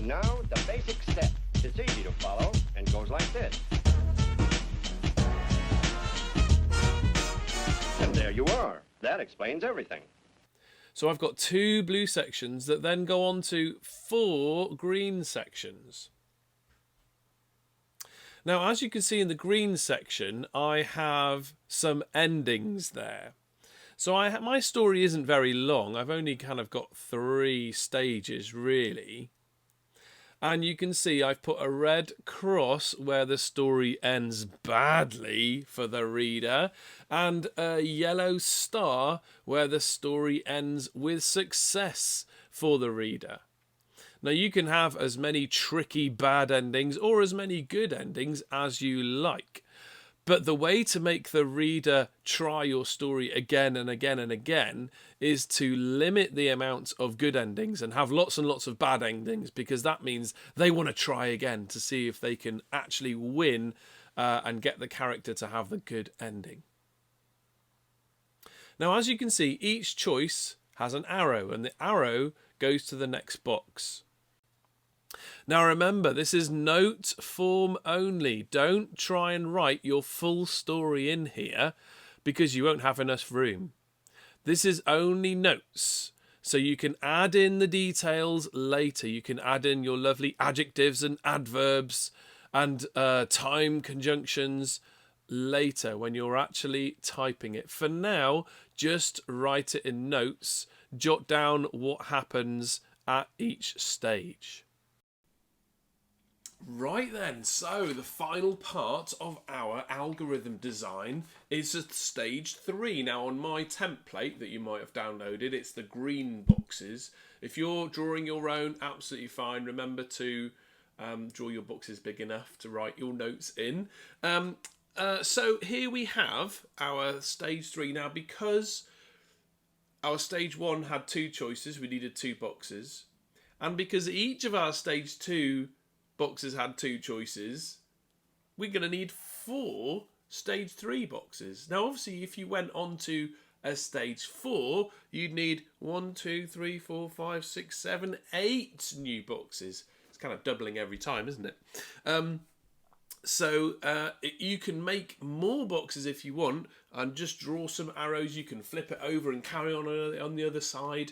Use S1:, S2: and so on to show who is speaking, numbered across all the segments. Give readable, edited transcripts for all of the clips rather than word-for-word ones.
S1: And now the basic step. It's easy to follow and goes like this. And there you are. That explains everything.
S2: So I've got 2 blue sections that then go on to 4 green sections. Now, as you can see in the green section, I have some endings there. So my story isn't very long. I've only kind of got 3 stages, really. And you can see I've put a red cross where the story ends badly for the reader, and a yellow star where the story ends with success for the reader. Now, you can have as many tricky bad endings or as many good endings as you like. But the way to make the reader try your story again and again and again is to limit the amount of good endings and have lots and lots of bad endings, because that means they want to try again to see if they can actually win and get the character to have the good ending. Now, as you can see, each choice has an arrow, and the arrow goes to the next box. Now remember, this is note form only. Don't try and write your full story in here because you won't have enough room. This is only notes, so you can add in the details later. You can add in your lovely adjectives and adverbs and time conjunctions later when you're actually typing it. For now, just write it in notes. Jot down what happens at each stage. Right then, so the final part of our algorithm design is at stage 3. Now on my template that you might have downloaded, it's the green boxes. If you're drawing your own, absolutely fine. Remember to draw your boxes big enough to write your notes in. So here we have our stage 3. Now, because our stage 1 had 2 choices, we needed 2 boxes. And because each of our stage 2 boxes had 2 choices, we're going to need 4 stage 3 boxes. Now, obviously, if you went on to a stage 4, you'd need 1, 2, 3, 4, 5, 6, 7, 8 new boxes. It's kind of doubling every time, isn't it? So you can make more boxes if you want and just draw some arrows. You can flip it over and carry on the other side.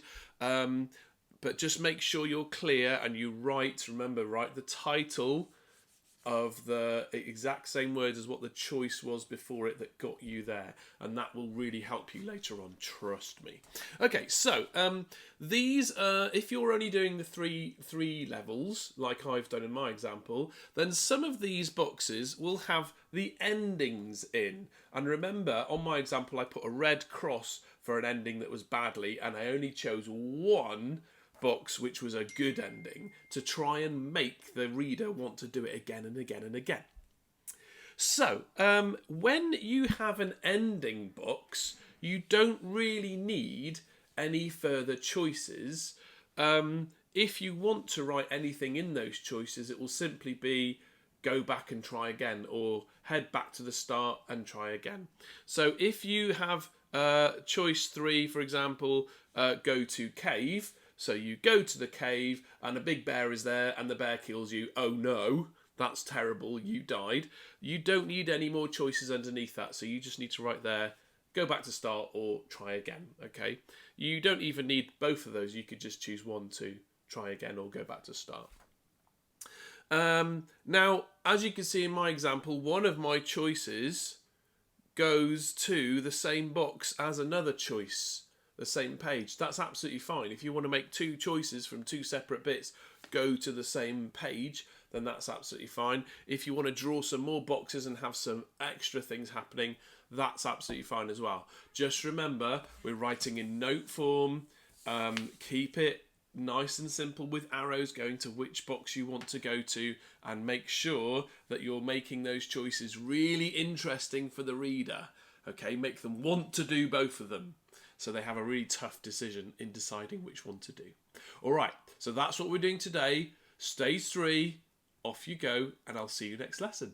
S2: But just make sure you're clear and you write the title of the exact same words as what the choice was before it that got you there. And that will really help you later on, trust me. Okay, so these, if you're only doing the three levels, like I've done in my example, then some of these boxes will have the endings in. And remember, on my example, I put a red cross for an ending that was badly, and I only chose 1 box which was a good ending to try and make the reader want to do it again and again and again. So when you have an ending box, you don't really need any further choices. If you want to write anything in those choices, it will simply be go back and try again, or head back to the start and try again. So if you have choice 3, for example, go to cave. So you go to the cave and a big bear is there and the bear kills you. Oh no, that's terrible, you died. You don't need any more choices underneath that. So you just need to write there, go back to start or try again, okay? You don't even need both of those. You could just choose one to try again or go back to start. Now, as you can see in my example, one of my choices goes to the same box as another choice. The same page. That's absolutely fine. If you want to make 2 choices from 2 separate bits go to the same page, then that's absolutely fine. If you want to draw some more boxes and have some extra things happening, that's absolutely fine as well. Just remember, we're writing in note form. Keep it nice and simple with arrows going to which box you want to go to, and make sure that you're making those choices really interesting for the reader. Okay, make them want to do both of them, so they have a really tough decision in deciding which one to do. All right, so that's what we're doing today. Stage 3, off you go, and I'll see you next lesson.